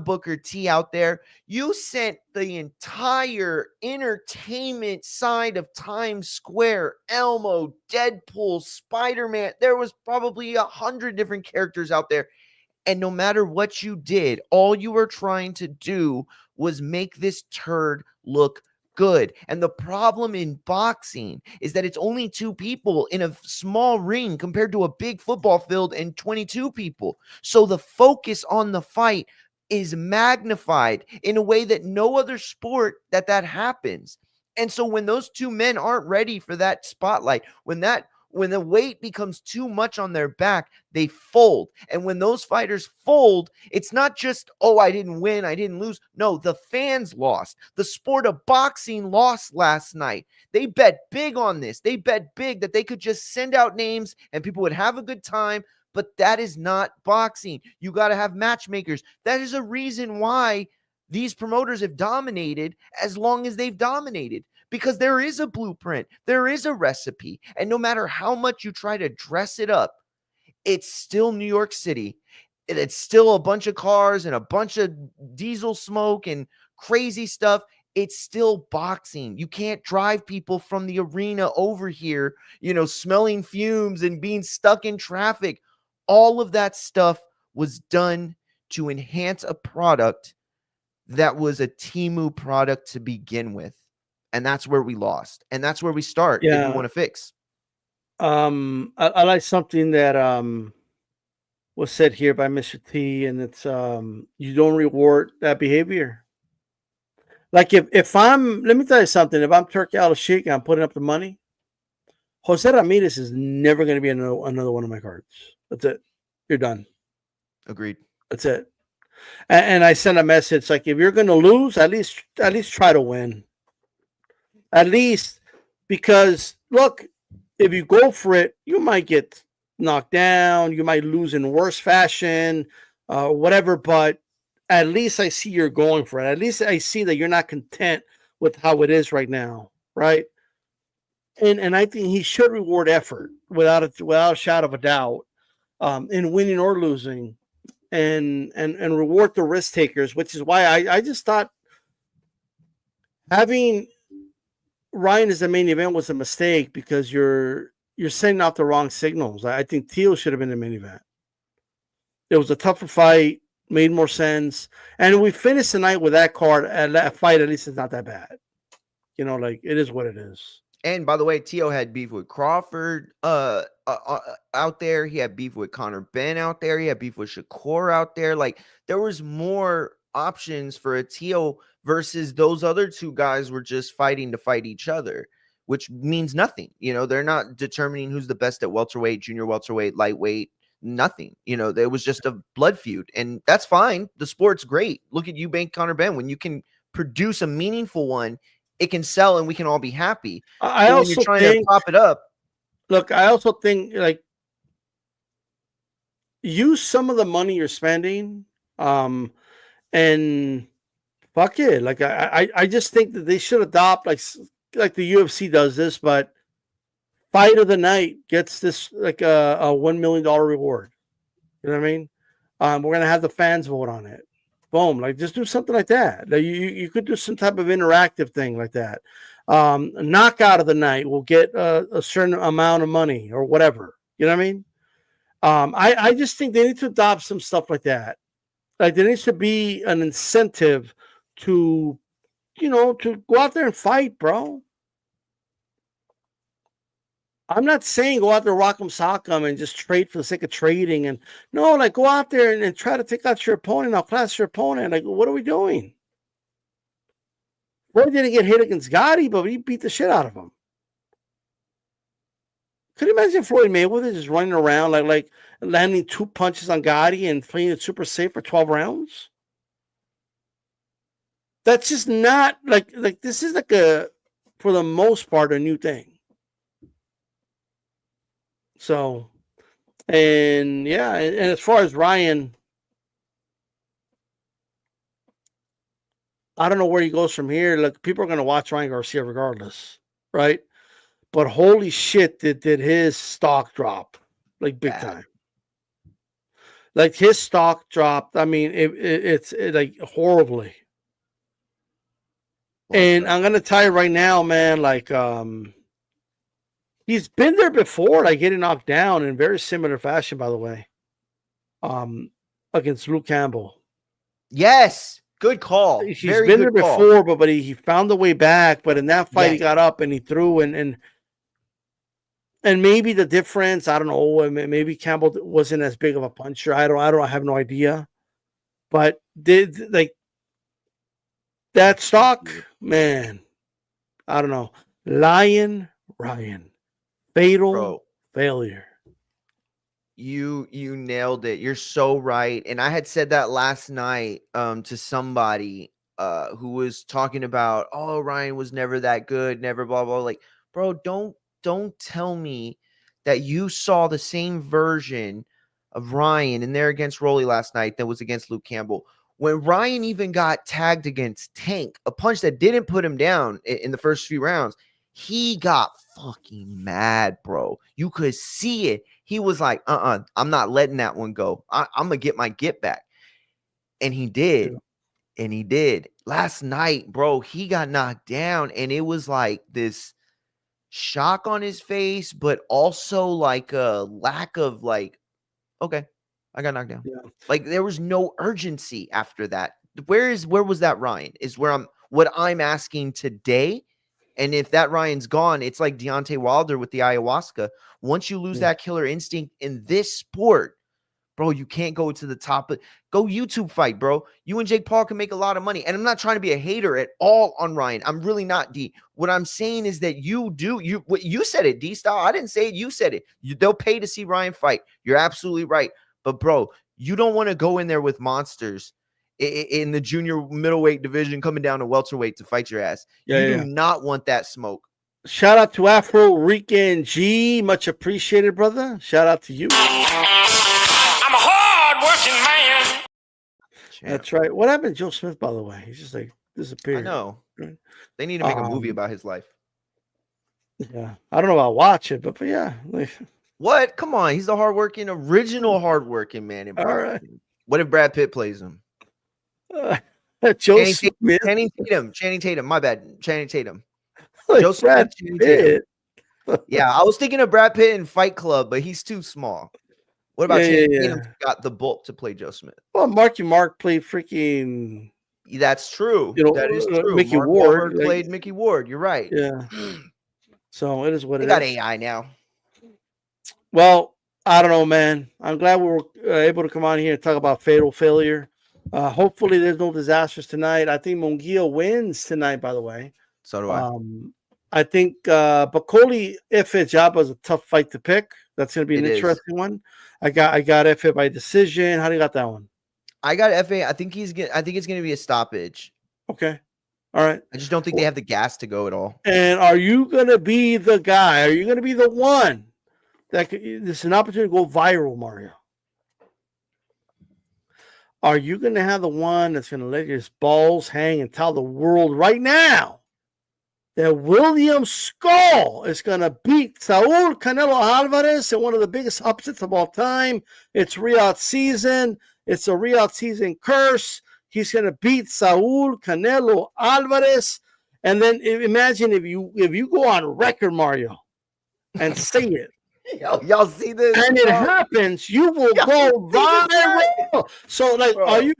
Booker T out there. You sent the entire entertainment side of Times Square, Elmo, Deadpool, Spider-Man. There was probably 100 different characters out there. And no matter what you did, all you were trying to do was make this turd look good. And the problem in boxing is that it's only 2 people in a small ring compared to a big football field and 22 people. So the focus on the fight is magnified in a way that no other sport that happens. And so when those 2 men aren't ready for that spotlight, when that When the weight becomes too much on their back, they fold. And when those fighters fold, it's not just, oh, I didn't win, I didn't lose. No, the fans lost. The sport of boxing lost last night. They bet big on this. They bet big that they could just send out names and people would have a good time. But that is not boxing. You got to have matchmakers. That is a reason why these promoters have dominated as long as they've dominated. Because there is a blueprint, there is a recipe, and no matter how much you try to dress it up, it's still New York City. It's still a bunch of cars and a bunch of diesel smoke and crazy stuff. It's still boxing. You can't drive people from the arena over here, smelling fumes and being stuck in traffic. All of that stuff was done to enhance a product that was a Temu product to begin with. And that's where we lost. And that's where we start if we want to fix. I like something that was said here by Mr. T, and it's you don't reward that behavior. Like if I'm, let me tell you something, if I'm Turkey Al-Sheikh and I'm putting up the money, Jose Ramirez is never going to be another one of my cards. That's it. You're done. Agreed. That's it. And I sent a message like, if you're going to lose, at least try to win. At least, because look, if you go for it, you might get knocked down, you might lose in worse fashion, whatever. But at least I see you're going for it. At least I see that you're not content with how it is right now, right? And I think he should reward effort without a shadow of a doubt, in winning or losing, and reward the risk takers. Which is why I just thought having Ryan as the main event was a mistake, because you're sending out the wrong signals. I think Teal should have been the main event. It was a tougher fight, made more sense, and we finished the night with that card. That fight, at least, it's not that bad. Like it is what it is. And by the way, Teo had beef with Crawford out there. He had beef with Conor Benn out there. He had beef with Shakur out there. Like, there was more options for a Teo versus those other two guys were just fighting to fight each other, which means nothing. They're not determining who's the best at welterweight, junior welterweight, lightweight, nothing. There was just a blood feud, and that's fine. The sport's great. Look at Eubank, Conor Benn. When you can produce a meaningful one, it can sell and we can all be happy. I also when you're trying to pop it up. Look, I also think, like, use some of the money you're spending, and fuck it. Like, I just think that they should adopt like the UFC does this, but fight of the night gets this like a $1 million reward. You know what I mean? We're gonna have the fans vote on it. Boom! Like, just do something like that. Like, you could do some type of interactive thing like that. Knockout of the night will get a certain amount of money or whatever. You know what I mean? I just think they need to adopt some stuff like that. Like, there needs to be an incentive to go out there and fight, bro. I'm not saying go out there, rock 'em, sock 'em, and just trade for the sake of trading. And no, like, go out there and try to take out your opponent, outclass your opponent. Like, what are we doing? Floyd didn't get hit against Gotti, but he beat the shit out of him. Could you imagine Floyd Mayweather just running around like landing 2 punches on Gotti and playing it super safe for 12 rounds? That's just not like this is like for the most part, a new thing. So, and yeah, and as far as Ryan, I don't know where he goes from here. Like, people are going to watch Ryan Garcia regardless, right? But holy shit, did his stock drop like big time? Like, his stock dropped. I mean, it's like horribly. And I'm gonna tell you right now, man. Like, he's been there before, like getting knocked down in very similar fashion, by the way. Against Luke Campbell. Yes, good call. He's been there before, but he found the way back. But in that fight, he got up and he threw, and maybe the difference, I don't know. Maybe Campbell wasn't as big of a puncher. I have no idea. But like that stock, man, I don't know. Ryan. Fatal failure. You nailed it. You're so right. And I had said that last night to somebody who was talking about, oh, Ryan was never that good, never blah blah. Like, bro, don't tell me that you saw the same version of Ryan in there against Rolly last night that was against Luke Campbell. When Ryan even got tagged against Tank, a punch that didn't put him down in the first few rounds, he got fucking mad, bro. You could see it. He was like, I'm not letting that one go. I'm going to get my get back. And he did. Yeah. And he did. Last night, bro, he got knocked down. And it was like this shock on his face, but also like a lack of like, okay, I got knocked down. Yeah. Like there was no urgency after that. Where was that Ryan? Is what I'm asking today. And if that Ryan's gone, it's like Deontay Wilder with the ayahuasca. Once you lose that killer instinct in this sport, bro, you can't go to the top. Go YouTube fight, bro. You and Jake Paul can make a lot of money. And I'm not trying to be a hater at all on Ryan. I'm really not, D. What I'm saying is that you said it, D style. I didn't say it. You said it. They'll pay to see Ryan fight. You're absolutely right. But bro, you don't want to go in there with monsters in the junior middleweight division coming down to welterweight to fight your ass. You do not want that smoke. Shout out to Afro Rican G. Much appreciated, brother. Shout out to you. I'm a hard-working man. That's right. What happened to Joe Smith, by the way? He's just like disappeared. I know. They need to make a movie about his life. Yeah. I don't know about watch it, but yeah. What? Come on. He's the original hardworking man. All right. What if Brad Pitt plays him? Joe Smith. Channing Tatum. My bad. Channing Tatum. Like Joe Smith. Channing Tatum. Yeah, I was thinking of Brad Pitt in Fight Club, but he's too small. What about Channing Tatum? Got the bulk to play Joe Smith. Well, Mark played freaking. That's true. That is true. Mickey Mark Ward played Mickey Ward. You're right. Yeah. So it is what they it got is. AI now. Well, I don't know, man. I'm glad we were able to come on here and talk about fatal failure. Hopefully, there's no disasters tonight. I think Munguia wins tonight, by the way. So do I. I think Bacoli Ife Jabba is a tough fight to pick. That's going to be an interesting one. I got Ife by decision. How do you got that one? I got Ife. I think it's going to be a stoppage. Okay. All right. I just don't think they have the gas to go at all. And are you going to be the guy? Are you going to be the one that this is an opportunity to go viral, Mario? Are you going to have the one that's going to let your balls hang and tell the world right now that William Skull is going to beat Saul Canelo Alvarez in one of the biggest upsets of all time? It's Riyadh season. It's a Riyadh season curse. He's going to beat Saul Canelo Alvarez. And then imagine if you go on record, Mario, and say it. Y'all see this? And it happens, you will go viral. So, like, bro. are you?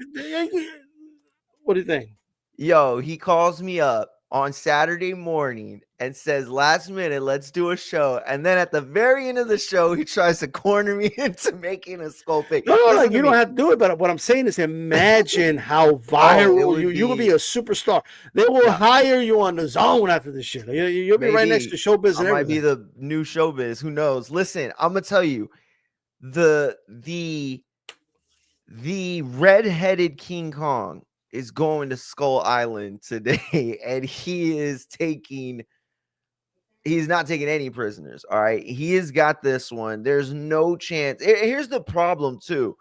What do you think? Yo, he calls me up on Saturday morning and says, last minute, let's do a show. And then at the very end of the show, he tries to corner me into making a skull pick. No, like, you don't have to do it. But what I'm saying is imagine how viral you will be a superstar. They will hire you on the zone after this shit. You'll be right next to Showbiz and everything. Might be the new Showbiz. Who knows? Listen, I'm going to tell you, the red-headed King Kong is going to Skull Island today, and he's not taking any prisoners. All right. He has got this one. There's no chance. Here's the problem, too.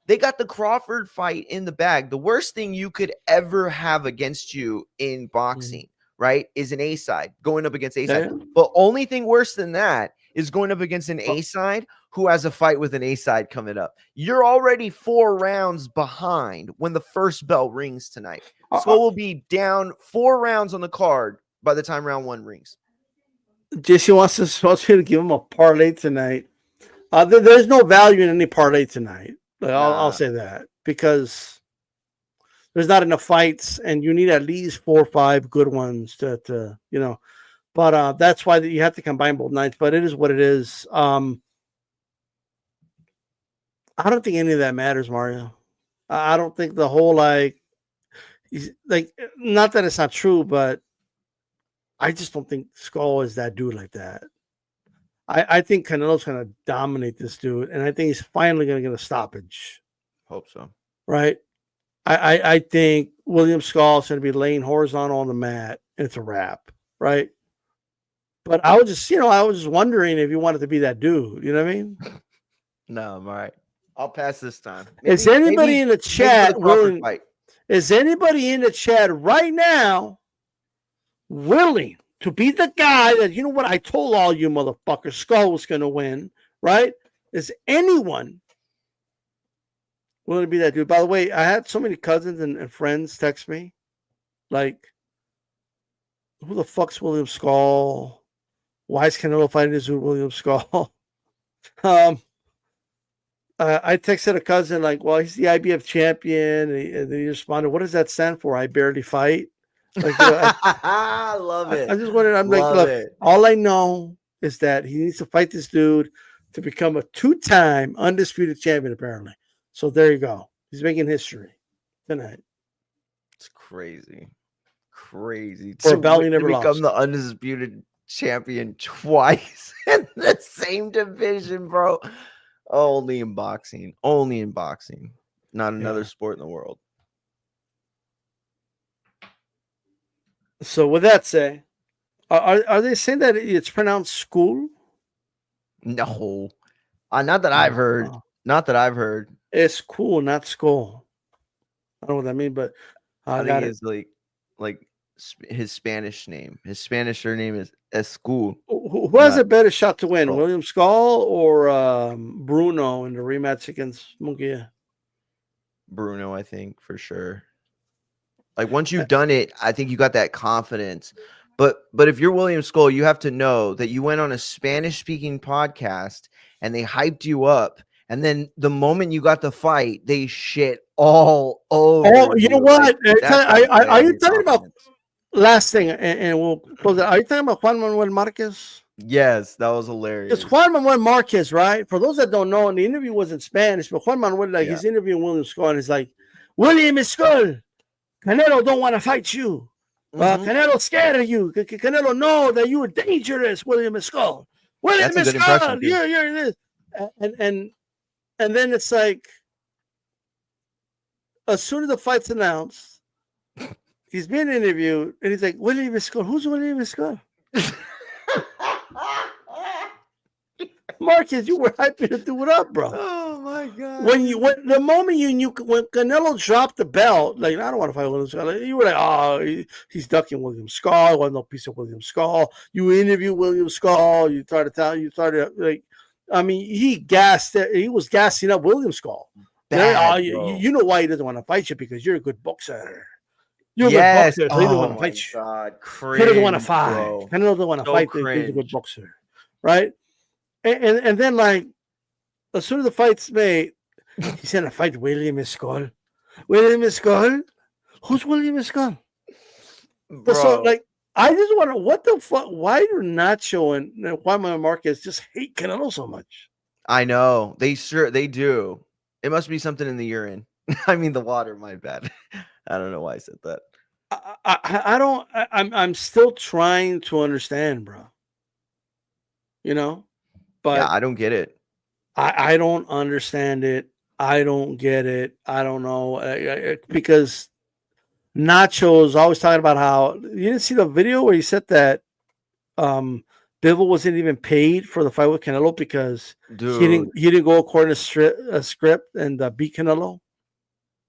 They got the Crawford fight in the bag. The worst thing you could ever have against you in boxing, right, is an A-side going up against A-side. Yeah. But only thing worse than that is going up against an A-side who has a fight with an A-side coming up. You're already 4 rounds behind when the first bell rings tonight. So we'll be down 4 rounds on the card by the time round 1 rings. JC wants to give him a parlay tonight. There's no value in any parlay tonight. I'll say that because there's not enough fights, and you need at least 4 or 5 good ones to. But that's why you have to combine both nights. But it is what it is. I don't think any of that matters, Mario. I don't think the whole not that it's not true, but I just don't think Skull is that dude like that. I think Canelo's going to dominate this dude, and I think he's finally going to get a stoppage. Hope so. Right? I think William Skull's going to be laying horizontal on the mat, and it's a wrap. Right? But I was just wondering if you wanted to be that dude. You know what I mean? No, I'm all right. I'll pass this time. Is anybody in the maybe chat for the Crawford willing? fight. Is anybody in the chat right now willing to be the guy that, you know what, I told all you motherfuckers Skull was going to win, right? Is anyone willing to be that dude? By the way, I had so many cousins and friends text me, like, who the fuck's William Skull? Why is Canelo fighting this dude, William Skull? I texted a cousin, like, well, he's the IBF champion. And he responded, what does that stand for? I barely fight. Like, I love it. I just wanted, I'm like, look, all I know is that he needs to fight this dude to become a 2-time undisputed champion, apparently. So there you go. He's making history tonight. It's crazy. Crazy. For a belt he never become lost. the undisputed champion twice in the same division, bro. Only in boxing. Only in boxing. Not another sport in the world. So with that say, are they saying that it's pronounced school? No. Not that I've heard. Not that I've heard. It's cool, not school. I don't know what that means, but I think it's like his Spanish name. His Spanish surname is Escool. Who has a better shot to win, William Skull or Bruno in the rematch against Munguia? Bruno, I think, for sure. Like, once you've done it, I think you got that confidence. But if you're William Skull, you have to know that you went on a Spanish-speaking podcast and they hyped you up. And then the moment you got the fight, they shit all over. Oh, you know what? Are you talking about last thing? And we'll close it. Are you talking about Juan Manuel Marquez? Yes, that was hilarious. It's Juan Manuel Marquez, right? For those that don't know, and the interview was in Spanish, but Juan Manuel, he's interviewing William Skull, and he's like, William Skull, Canelo don't want to fight you. Canelo's scared of you. Canelo know that you are dangerous, William Skull. William Skull, you're this. And then it's like, as soon as the fight's announced, he's being interviewed, and he's like, William Skull, who's William Skull? Marcus, you were hyping to do it up, bro. Oh my god! When the moment you knew when Canelo dropped the belt, like, I don't want to fight William Skull, you were like, oh, he's ducking William Skull. Wasn't no piece of William Skull. You interview William Skull. You started like, I mean, he was gassing up William Skull. You know why he doesn't want to fight you, because you're a good boxer. You're a good boxer, so he doesn't want to fight you. He doesn't want to fight. Canelo doesn't want to fight. He's a good boxer, right? And then, like, as soon as the fight's made, he's going to fight William Skull. William Skull? Who's William Skull? Bro. So, like, I just wonder, what the fuck? Why do Nacho and Juan Manuel Marquez just hate Canelo so much? I know. They do. It must be something in the urine. I mean, the water, my bad. I don't know why I said that. I'm still trying to understand, bro. You know? But yeah, I don't get it. I don't understand it. I don't get it. I don't know. Because Nacho is always talking about how, you didn't see the video where he said that Bivol wasn't even paid for the fight with Canelo because he didn't go according to a script and beat Canelo.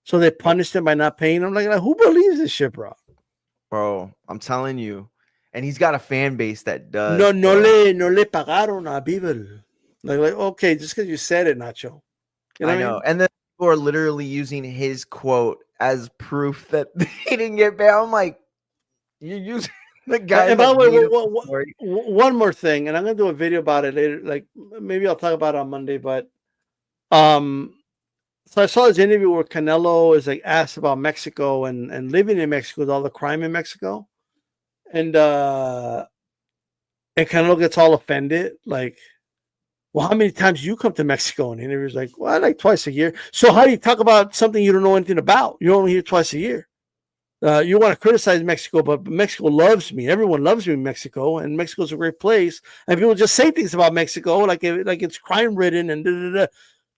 So they punished him by not paying him. Like, who believes this shit, bro? Bro, I'm telling you. And he's got a fan base that does. No le pagaron a Bivol. Like, okay, just because you said it, Nacho. You know I know. I mean? And then people are literally using his quote as proof that he didn't get paid. I'm like, you're using the guy. And by the way, one more thing, and I'm gonna do a video about it later. Like, maybe I'll talk about it on Monday. But so I saw this interview where Canelo is like asked about Mexico and living in Mexico with all the crime in Mexico. And Canelo gets all offended, like, well, how many times do you come to Mexico? And the interviewer's like, well, like twice a year. So how do you talk about something you don't know anything about? You're only here twice a year. You want to criticize Mexico, but Mexico loves me. Everyone loves me in Mexico, and Mexico's a great place. And people just say things about Mexico like it's crime ridden and da, da, da.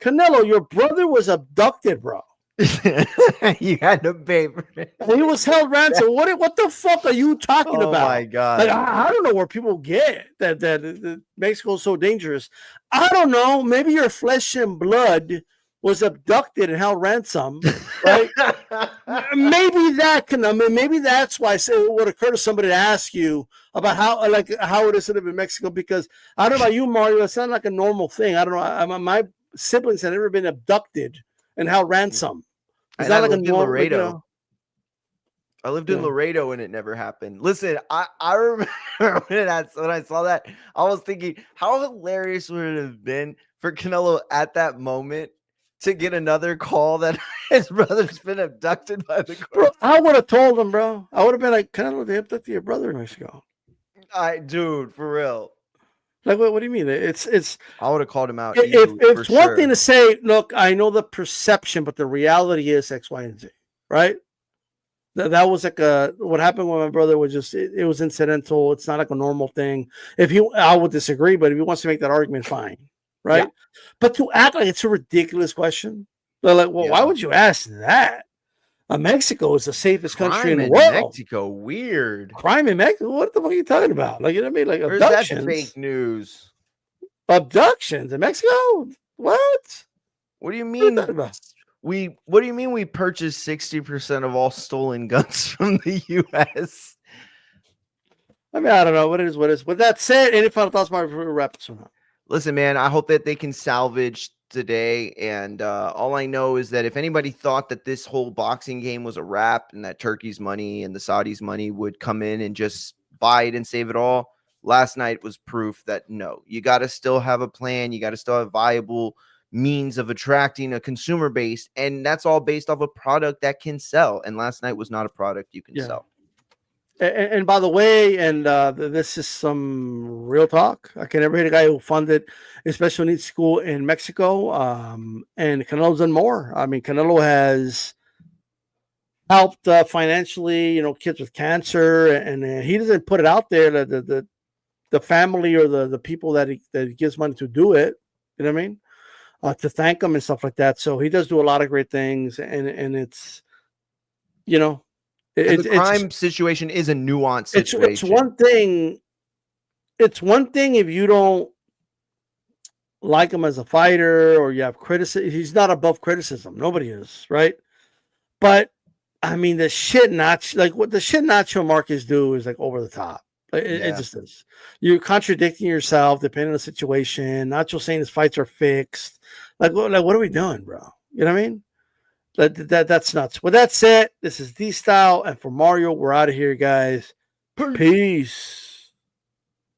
Canelo, your brother was abducted, bro. You had to pay for it. And he was held ransom. What the fuck are you talking about? Oh my god! Like I don't know where people get that Mexico is so dangerous. I don't know. Maybe your flesh and blood was abducted and held ransom, right? Maybe that can. I mean, maybe that's why it would occur to somebody to ask you about how it is to live in Mexico. Because I don't know about you, Mario. It's not like a normal thing. I don't know. My siblings had never been abducted and held ransom. It's not like a normal. Laredo. You know, I lived in Laredo and it never happened. Listen, I remember when I saw that, I was thinking, how hilarious would it have been for Canelo at that moment to get another call that his brother's been abducted by the court? Bro, I would have told him, bro. I would have been like, Canelo, they abducted your brother in Mexico. Dude, for real. Like, what do you mean? It's. I would have called him out. It's one thing to say, look, I know the perception, but the reality is X, Y, and Z, right? That was like what happened with my brother was just it was incidental. It's not like a normal thing. I would disagree, but if he wants to make that argument, fine, right? Yeah. But to act like it's a ridiculous question, they're like, well, why would you ask that? Mexico is the safest country in the world. Mexico, weird. Crime in Mexico? What the fuck are you talking about? Like, you know what I mean? Like abductions. That's fake news. Abductions in Mexico? What? What do you mean? What do you mean we purchased 60% of all stolen guns from the U.S.? I mean, I don't know what it is. With that said, any final thoughts, Mark, before we wrap this one up? Listen, man, I hope that they can salvage today. And all I know is that if anybody thought that this whole boxing game was a wrap and that Turkey's money and the Saudis' money would come in and just buy it and save it all, last night was proof that no, you got to still have a plan. You got to still have viable means of attracting a consumer base. And that's all based off a product that can sell. And last night was not a product you can sell. And by the way, and this is some real talk. I can never hate a guy who funded a special needs school in Mexico. And Canelo's done more. I mean, Canelo has helped financially, kids with cancer, and he doesn't put it out there that the family or the people that he gives money to do it. You know what I mean? To thank them and stuff like that. So he does do a lot of great things, and it's, the crime situation is a nuanced situation. It's one thing. It's one thing if you don't like him as a fighter or you have criticism. He's not above criticism. Nobody is, right? But I mean, the shit what the shit Nacho Marquez do is like over the top. It just is. You're contradicting yourself depending on the situation. Nacho saying his fights are fixed. Like what are we doing, bro? You know what I mean? That's nuts. With that said, this is D-Style, and for Mario, we're out of here, guys. Peace.